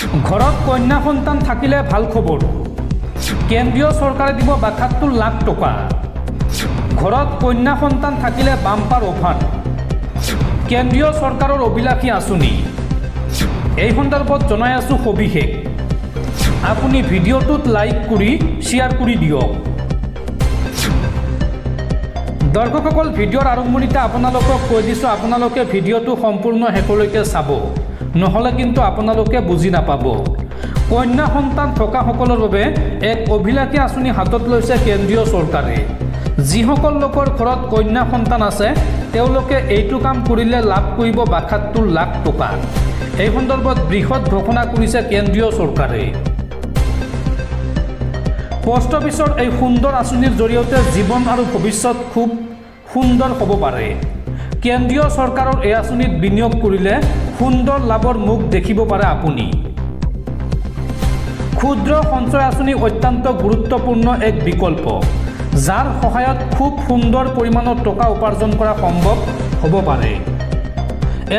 ঘৰত কন্যা সন্তান থাকিলে ভাল খবৰ। কেন্দ্ৰীয় চৰকাৰে দিব ৭২ লাখ টকা। ঘৰত কন্যা সন্তান থাকিলে বাম্পাৰ অফাৰ। কেন্দ্ৰীয় চৰকাৰৰ অভিলাষী আঁচনি। এই সন্দৰ্ভত জনাই আছোঁ সবিশেষ। আপুনি ভিডিঅ'টোত লাইক কৰি শ্বেয়াৰ কৰি দিয়ক। দৰ্শকসকল, ভিডিঅ'ৰ আৰম্ভণিতে আপোনালোকক কৈ দিছোঁ, আপোনালোকে ভিডিঅ'টো সম্পূৰ্ণ শেষলৈকে চাব, নহ'লে কিন্তু আপোনালোকে বুজি নাপাব। কন্যা সন্তান থকাসকলৰ বাবে এক অভিলাষী আঁচনি হাতত লৈছে কেন্দ্ৰীয় চৰকাৰে। যিসকল লোকৰ ঘৰত কন্যা সন্তান আছে তেওঁলোকে এইটো কাম কৰিলে লাভ কৰিব ৭২ লাখ টকা। এই সন্দৰ্ভত বৃহৎ ঘোষণা কৰিছে কেন্দ্ৰীয় চৰকাৰে। পোষ্ট অফিচৰ এই সুন্দৰ আঁচনিৰ জৰিয়তে জীৱন আৰু ভৱিষ্যত খুব সুন্দৰ হ'ব পাৰে। কেন্দ্ৰীয় চৰকাৰৰ এই আঁচনিত বিনিয়োগ কৰিলে সুন্দৰ লাভৰ মুখ দেখিব পাৰে আপুনি। ক্ষুদ্ৰ সঞ্চয় আঁচনি অত্যন্ত গুৰুত্বপূৰ্ণ এক বিকল্প, যাৰ সহায়ত খুব সুন্দৰ পৰিমাণৰ টকা উপাৰ্জন কৰা সম্ভৱ হ'ব পাৰে।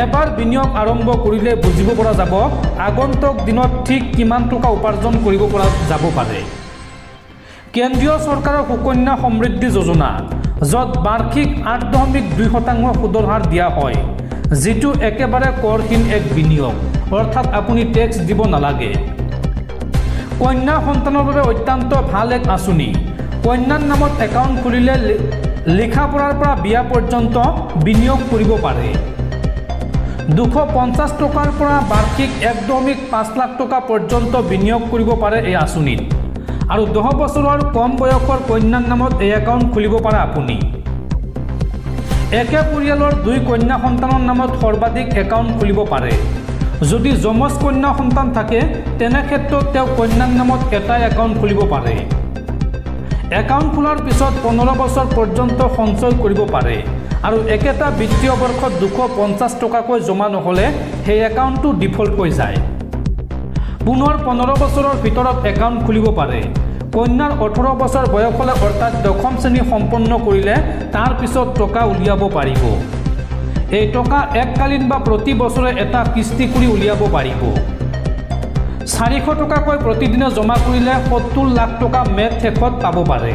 এবাৰ বিনিয়োগ আৰম্ভ কৰিলে বুজিব পৰা যাব আগন্তুক দিনত ঠিক কিমান টকা উপাৰ্জন কৰিব পৰা যাব পাৰে। কেন্দ্ৰীয় চৰকাৰৰ সুকন্যা সমৃদ্ধি যোজনা, য'ত বাৰ্ষিক ৮.২% সুদৰ হাৰ দিয়া হয়, যিটো একেবাৰে কৰহীন এক বিনিয়োগ, অৰ্থাৎ আপুনি টেক্স দিব নালাগে। কন্যা সন্তানৰ বাবে অত্যন্ত ভাল এক আঁচনি। কন্যাৰ নামত একাউণ্ট খুলিলে লিখা পঢ়াৰ পৰা বিয়া পৰ্যন্ত বিনিয়োগ কৰিব পাৰে। ২৫০ টকাৰ পৰা বাৰ্ষিক ১.৫ লাখ টকা পৰ্যন্ত বিনিয়োগ কৰিব পাৰে এই আঁচনিত। আৰু ১০ বছৰৰ কম বয়সৰ কন্যাৰ নামত এই একাউণ্ট খুলিব পাৰে আপুনি। একে পৰিয়ালৰ ২ কন্যা সন্তানৰ নামত সৰ্বাধিক একাউণ্ট খুলিব পাৰে। যদি যমজ কন্যা সন্তান থাকে তেনে ক্ষেত্ৰত তেওঁ কন্যাৰ নামত এটাই একাউণ্ট খুলিব পাৰে। একাউণ্ট খোলাৰ পিছত ১৫ বছৰ পৰ্যন্ত সঞ্চয় কৰিব পাৰে আৰু একেটা বিত্তীয় বৰ্ষত ২৫০ টকাকৈ জমা নহ'লে সেই একাউণ্টটো ডিফল্ট হৈ যায়। পুনৰ ১৫ বছৰৰ ভিতৰত একাউণ্ট খুলিব পাৰে। কন্যাৰ ১৮ বছৰ বয়স হ'লে, অৰ্থাৎ ১০ম শ্ৰেণী সম্পন্ন কৰিলে তাৰ পিছত টকা উলিয়াব পাৰিব। এই টকা এককালীন বা প্ৰতি বছৰে এটা কিস্তি কৰি উলিয়াব পাৰিব। ৪০০ টকাকৈ প্ৰতিদিনে জমা কৰিলে ৭০ লাখ টকা মে'ত শেষত পাব পাৰে।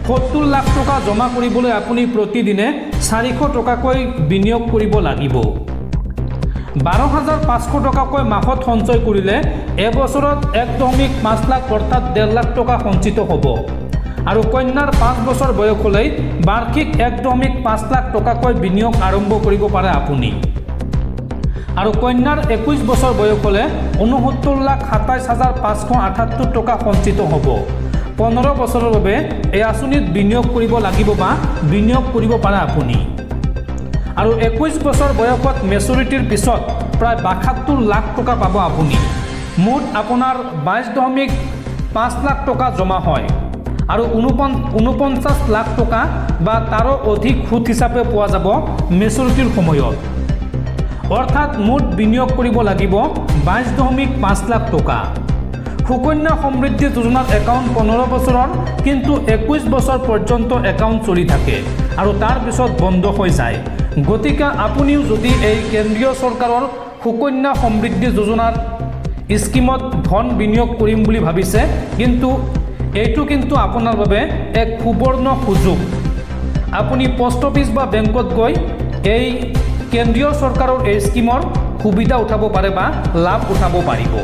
৭০ লাখ টকা জমা কৰিবলৈ আপুনি প্ৰতিদিনে ৪০০ টকাকৈ বিনিয়োগ কৰিব লাগিব। ১২,৫০০ টকাকৈ মাহত সঞ্চয় কৰিলে এবছৰত ১.৫ লাখ অৰ্থাৎ ১.৫ লাখ টকা সঞ্চিত হ'ব। আৰু কন্যাৰ ৫ বছৰ বয়স হ'লেই বাৰ্ষিক ১.৫ লাখ টকাকৈ বিনিয়োগ আৰম্ভ কৰিব পাৰে আপুনি। আৰু কন্যাৰ ২১ বছৰ বয়স হ'লে ৬৯,২৭,৫৭৮ টকা সঞ্চিত হ'ব। ১৫ বছৰৰ বাবে এই আঁচনিত বিনিয়োগ কৰিব লাগিব বা বিনিয়োগ কৰিব পাৰে আপুনি। আৰু ২১ বছৰ বয়সত মেচুৰিটিৰ পিছত প্ৰায় ৭২ লাখ টকা পাব আপুনি। মুঠ আপোনাৰ ২২.৫ লাখ টকা জমা হয় আৰু ৪৯ লাখ টকা বা তাৰো অধিক সুদ হিচাপে পোৱা যাব মেচুৰিটিৰ সময়ত। অৰ্থাৎ মুঠ বিনিয়োগ কৰিব লাগিব ২২.৫ লাখ টকা। সুকন্যা সমৃদ্ধি যোজনাৰ একাউণ্ট ১৫ বছৰৰ, কিন্তু ২১ বছৰ পৰ্যন্ত একাউণ্ট চলি থাকে আৰু তাৰ পিছত বন্ধ হৈ যায়। গতিকে আপুনিও যদি এই কেন্দ্ৰীয় চৰকাৰৰ সুকন্যা সমৃদ্ধি যোজনাৰ স্কিমত ধন বিনিয়োগ কৰিম বুলি ভাবিছে, কিন্তু এইটো কিন্তু আপোনাৰ বাবে এক সুবৰ্ণ সুযোগ। আপুনি পোষ্ট অফিচ বা বেংকত গৈ এই কেন্দ্ৰীয় চৰকাৰৰ এই স্কিমৰ সুবিধা উঠাব পাৰে বা লাভ উঠাব পাৰিব।